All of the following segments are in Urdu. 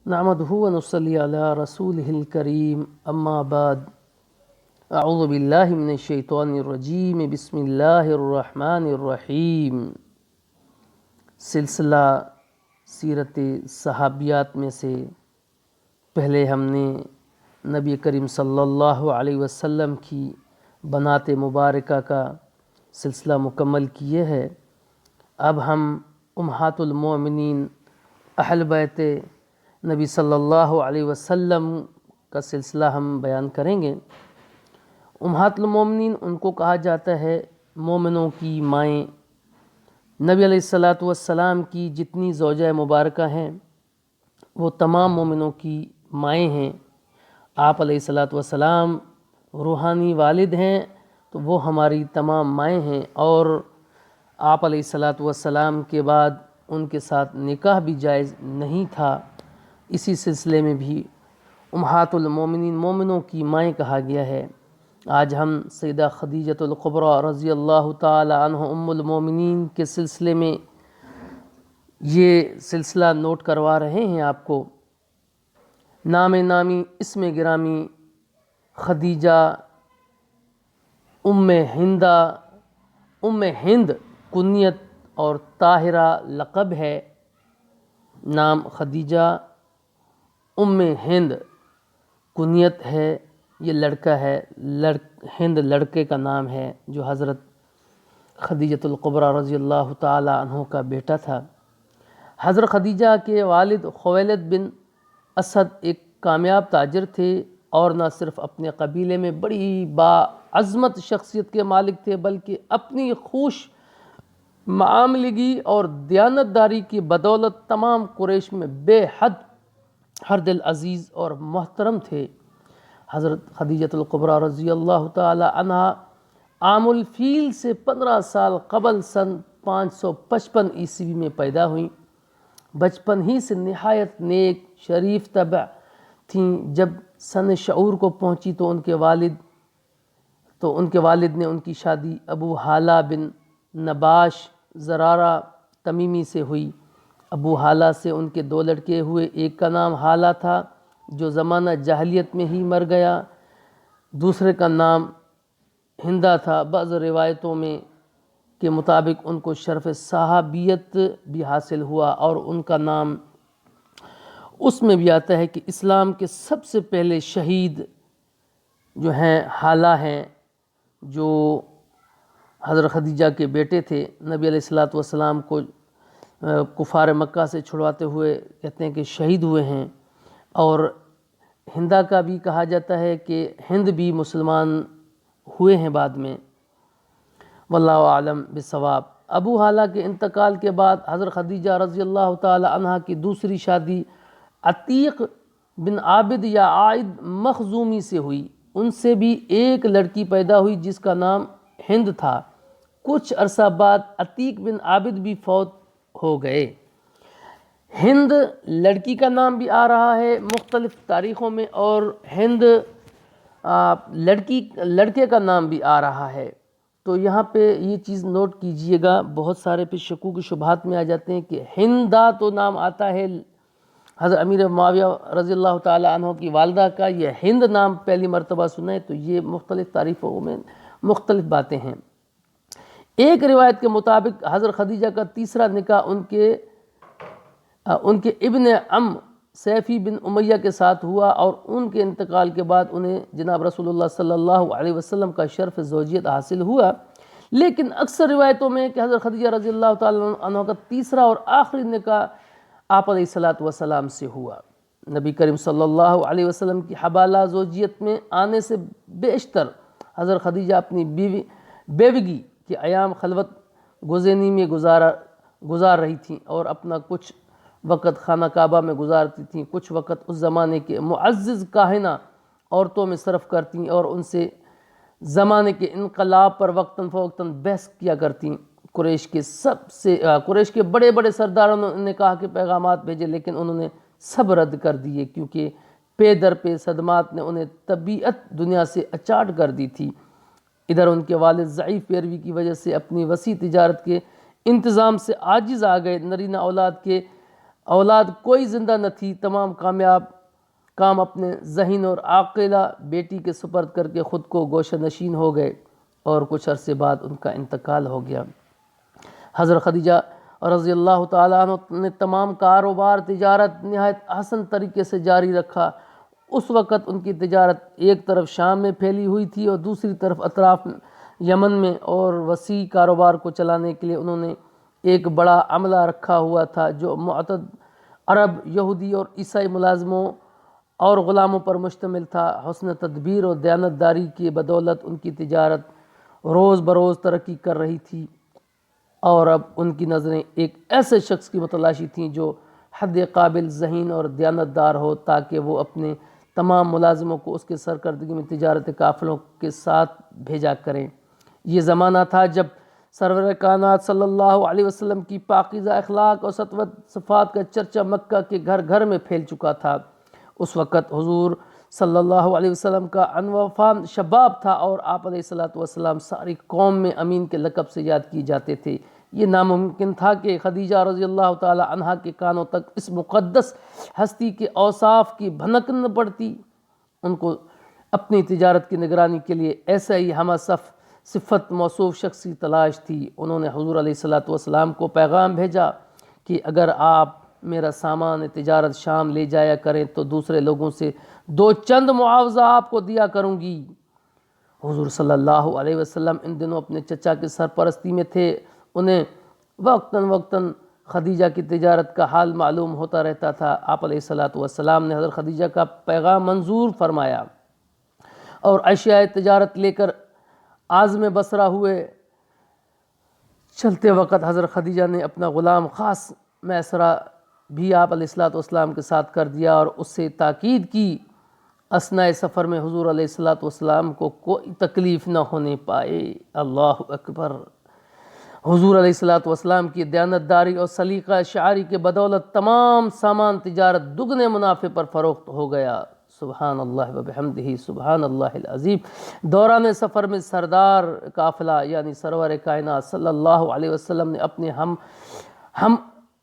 نحمدہ ونصلی علی رسولہ الکریم اما بعد اعوذ باللہ من الشیطان الرجیم بسم اللہ الرحمن الرحیم۔ سلسلہ سیرت صحابیات میں سے پہلے ہم نے نبی کریم صلی اللہ علیہ وسلم کی بنات مبارکہ کا سلسلہ مکمل کیے ہے۔ اب ہم امہات المومنین اہل بیت نبی صلی اللہ علیہ وسلم کا سلسلہ ہم بیان کریں گے۔ امہات المومنین ان کو کہا جاتا ہے مومنوں کی مائیں۔ نبی علیہ السلام کی جتنی زوجہ مبارکہ ہیں وہ تمام مومنوں کی مائیں ہیں۔ آپ علیہ السلام روحانی والد ہیں تو وہ ہماری تمام مائیں ہیں، اور آپ علیہ السلام کے بعد ان کے ساتھ نکاح بھی جائز نہیں تھا۔ اسی سلسلے میں بھی امہات المومنین مومنوں کی مائیں کہا گیا ہے۔ آج ہم سیدہ خدیجۃ الکبریٰ رضی اللہ تعالی عنہ ام المومنین کے سلسلے میں یہ سلسلہ نوٹ کروا رہے ہیں آپ کو۔ نام نامی اسم گرامی خدیجہ ام ہند کنیت اور طاہرہ لقب ہے۔ نام خدیجہ ام ہند کنیت ہے، یہ لڑکا ہے، ہند لڑکے کا نام ہے جو حضرت خدیجۃ الکبریٰ رضی اللہ تعالی عنہ کا بیٹا تھا۔ حضرت خدیجہ کے والد خویلد بن اسد ایک کامیاب تاجر تھے، اور نہ صرف اپنے قبیلے میں بڑی باعظمت شخصیت کے مالک تھے، بلکہ اپنی خوش معاملگی اور دیانتداری کی بدولت تمام قریش میں بے حد ہر دل عزیز اور محترم تھے۔ حضرت خدیجۃ الکبریٰ رضی اللہ تعالی عنہ عام الفیل سے 15 سال قبل سن 555 عیسوی میں پیدا ہوئیں۔ بچپن ہی سے نہایت نیک شریف طبع تھیں۔ جب سن شعور کو پہنچی تو ان کے والد نے ان کی شادی ابو ہالہ بن نباش زرارہ تمیمی سے ہوئی۔ ابو ہالہ سے ان کے 2 لڑکے ہوئے، ایک کا نام ہالہ تھا جو زمانہ جاہلیت میں ہی مر گیا، دوسرے کا نام ہندہ تھا۔ بعض روایتوں میں کے مطابق ان کو شرف صحابیت بھی حاصل ہوا، اور ان کا نام اس میں بھی آتا ہے کہ اسلام کے سب سے پہلے شہید جو ہیں ہالہ ہیں، جو حضرت خدیجہ کے بیٹے تھے۔ نبی علیہ السلام کو کفار مکہ سے چھڑواتے ہوئے کہتے ہیں کہ شہید ہوئے ہیں۔ اور ہندہ کا بھی کہا جاتا ہے کہ ہند بھی مسلمان ہوئے ہیں بعد میں، واللہ اعلم بالصواب۔ ابو ہالہ کے انتقال کے بعد حضرت خدیجہ رضی اللہ تعالی عنہ کی دوسری شادی عتیق بن عابد یا عائد مخزومی سے ہوئی۔ ان سے بھی ایک لڑکی پیدا ہوئی جس کا نام ہند تھا۔ کچھ عرصہ بعد عتیق بن عابد بھی فوت ہو گئے۔ ہند لڑکی کا نام بھی آ رہا ہے مختلف تاریخوں میں، اور ہند لڑکے کا نام بھی آ رہا ہے۔ تو یہاں پہ یہ چیز نوٹ کیجئے گا، بہت سارے پہ شکوک شبہات میں آ جاتے ہیں کہ ہندہ تو نام آتا ہے حضرت امیر معاویہ رضی اللہ تعالی عنہ کی والدہ کا، یہ ہند نام پہلی مرتبہ سنا ہے، تو یہ مختلف تاریخوں میں مختلف باتیں ہیں۔ ایک روایت کے مطابق حضرت خدیجہ کا تیسرا نکاح ان کے ابن عم سیفی بن امیہ کے ساتھ ہوا، اور ان کے انتقال کے بعد انہیں جناب رسول اللہ صلی اللہ علیہ وسلم کا شرف زوجیت حاصل ہوا۔ لیکن اکثر روایتوں میں کہ حضرت خدیجہ رضی اللہ تعالی عنہ کا تیسرا اور آخری نکاح آپ علیہ السلام سے ہوا۔ نبی کریم صلی اللہ علیہ وسلم کی حبالہ زوجیت میں آنے سے بیشتر حضرت خدیجہ اپنی بیوگی کے ایام خلوت گزینی میں گزار رہی تھیں، اور اپنا کچھ وقت خانہ کعبہ میں گزارتی تھیں، کچھ وقت اس زمانے کے معزز کاہنہ عورتوں میں صرف کرتیں، اور ان سے زمانے کے انقلاب پر وقتاً فوقتاً بحث کیا کرتیں۔ قریش کے بڑے بڑے سرداروں نے نکاح کے پیغامات بھیجے، لیکن انہوں نے سب رد کر دیے، کیونکہ پے در پے صدمات نے انہیں طبیعت دنیا سے اچاٹ کر دی تھی۔ ادھر ان کے والد ضعیف پیروی کی وجہ سے اپنی وسیع تجارت کے انتظام سے عاجز آ گئے۔ نرینہ اولاد کے اولاد کوئی زندہ نہ تھی، تمام کام اپنے ذہین اور عاقلہ بیٹی کے سپرد کر کے خود کو گوشہ نشین ہو گئے، اور کچھ عرصے بعد ان کا انتقال ہو گیا۔ حضرت خدیجہ رضی اللہ تعالیٰ عنہ نے تمام کاروبار تجارت نہایت حسن طریقے سے جاری رکھا۔ اس وقت ان کی تجارت ایک طرف شام میں پھیلی ہوئی تھی اور دوسری طرف اطراف یمن میں، اور وسیع کاروبار کو چلانے کے لیے انہوں نے ایک بڑا عملہ رکھا ہوا تھا جو معتد عرب، یہودی اور عیسائی ملازموں اور غلاموں پر مشتمل تھا۔ حسن تدبیر اور دیانتداری کی بدولت ان کی تجارت روز بروز ترقی کر رہی تھی، اور اب ان کی نظریں ایک ایسے شخص کی متلاشی تھیں جو حد قابل ذہین اور دیانتدار ہو، تاکہ وہ اپنے تمام ملازموں کو اس کے سرکردگی میں تجارت قافلوں کے ساتھ بھیجا کریں۔ یہ زمانہ تھا جب سرور کائنات صلی اللہ علیہ وسلم کی پاکیزہ اخلاق اور صفات کا چرچا مکہ کے گھر گھر میں پھیل چکا تھا۔ اس وقت حضور صلی اللہ علیہ وسلم کا انوفا شباب تھا، اور آپ علیہ السلام ساری قوم میں امین کے لقب سے یاد کیے جاتے تھے۔ یہ ناممکن تھا کہ خدیجہ رضی اللہ تعالی عنہا کے کانوں تک اس مقدس ہستی کے اوصاف کی بھنک نہ پڑتی۔ ان کو اپنی تجارت کی نگرانی کے لیے ایسا ہی ہمہ صفت موصوف شخص کی تلاش تھی۔ انہوں نے حضور علیہ السلام کو پیغام بھیجا کہ اگر آپ میرا سامان تجارت شام لے جایا کریں تو دوسرے لوگوں سے 2 چند معاوضہ آپ کو دیا کروں گی۔ حضور صلی اللہ علیہ وسلم ان دنوں اپنے چچا کی سرپرستی میں تھے۔ انہیں وقتاً خدیجہ کی تجارت کا حال معلوم ہوتا رہتا تھا۔ آپ علیہ السلام نے حضرت خدیجہ کا پیغام منظور فرمایا اور اشیاء تجارت لے کر عازم بصرہ ہوئے۔ چلتے وقت حضرت خدیجہ نے اپنا غلام خاص میسرہ بھی آپ علیہ السلام کے ساتھ کر دیا اور اس سے تاکید کی اثناء سفر میں حضور علیہ السلام کو کوئی تکلیف نہ ہونے پائے۔ اللہ اکبر۔ حضور علیہ السلام کی دیانتداری اور سلیقہ شعاری کے بدولت تمام سامان تجارت دگنے منافع پر فروخت ہو گیا۔ سبحان اللہ و بحمدہ سبحان اللہ العظیم۔ دوران سفر میں سردار قافلہ یعنی سرور کائنات صلی اللہ علیہ وسلم نے اپنے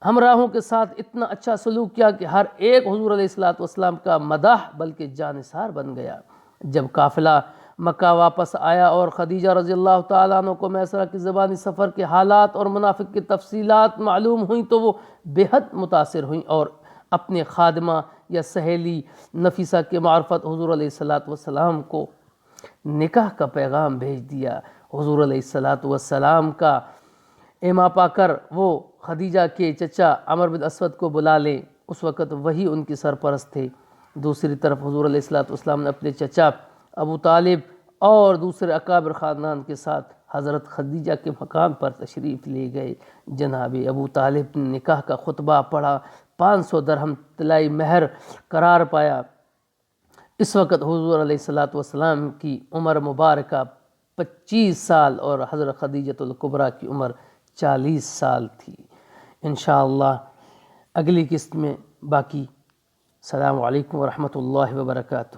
ہمراہوں کے ساتھ اتنا اچھا سلوک کیا کہ ہر ایک حضور علیہ السلام کا مداح بلکہ جانثار بن گیا۔ جب قافلہ مکہ واپس آیا اور خدیجہ رضی اللہ تعالیٰ عنہ کو میسرہ کی زبانی سفر کے حالات اور منافق کی تفصیلات معلوم ہوئیں تو وہ بے حد متاثر ہوئیں اور اپنے خادمہ یا سہیلی نفیسہ کے معرفت حضور علیہ السلام کو نکاح کا پیغام بھیج دیا۔ حضور علیہ السلام کا ایما پا کر وہ خدیجہ کے چچا عمر بن اسود کو بلا لیں۔ اس وقت وہی ان کی سرپرست تھے۔ دوسری طرف حضور علیہ السلام نے اپنے چچا ابو طالب اور دوسرے اکابر خاندان کے ساتھ حضرت خدیجہ کے مقام پر تشریف لے گئے۔ جناب ابو طالب نے نکاح کا خطبہ پڑھا، 500 درہم طلائی مہر قرار پایا۔ اس وقت حضور علیہ السلام کی عمر مبارکہ 25 سال اور حضرت خدیجہ الکبریٰ کی عمر 40 سال تھی۔ انشاءاللہ اگلی قسط میں باقی۔ السلام علیکم ورحمۃ اللہ وبرکاتہ۔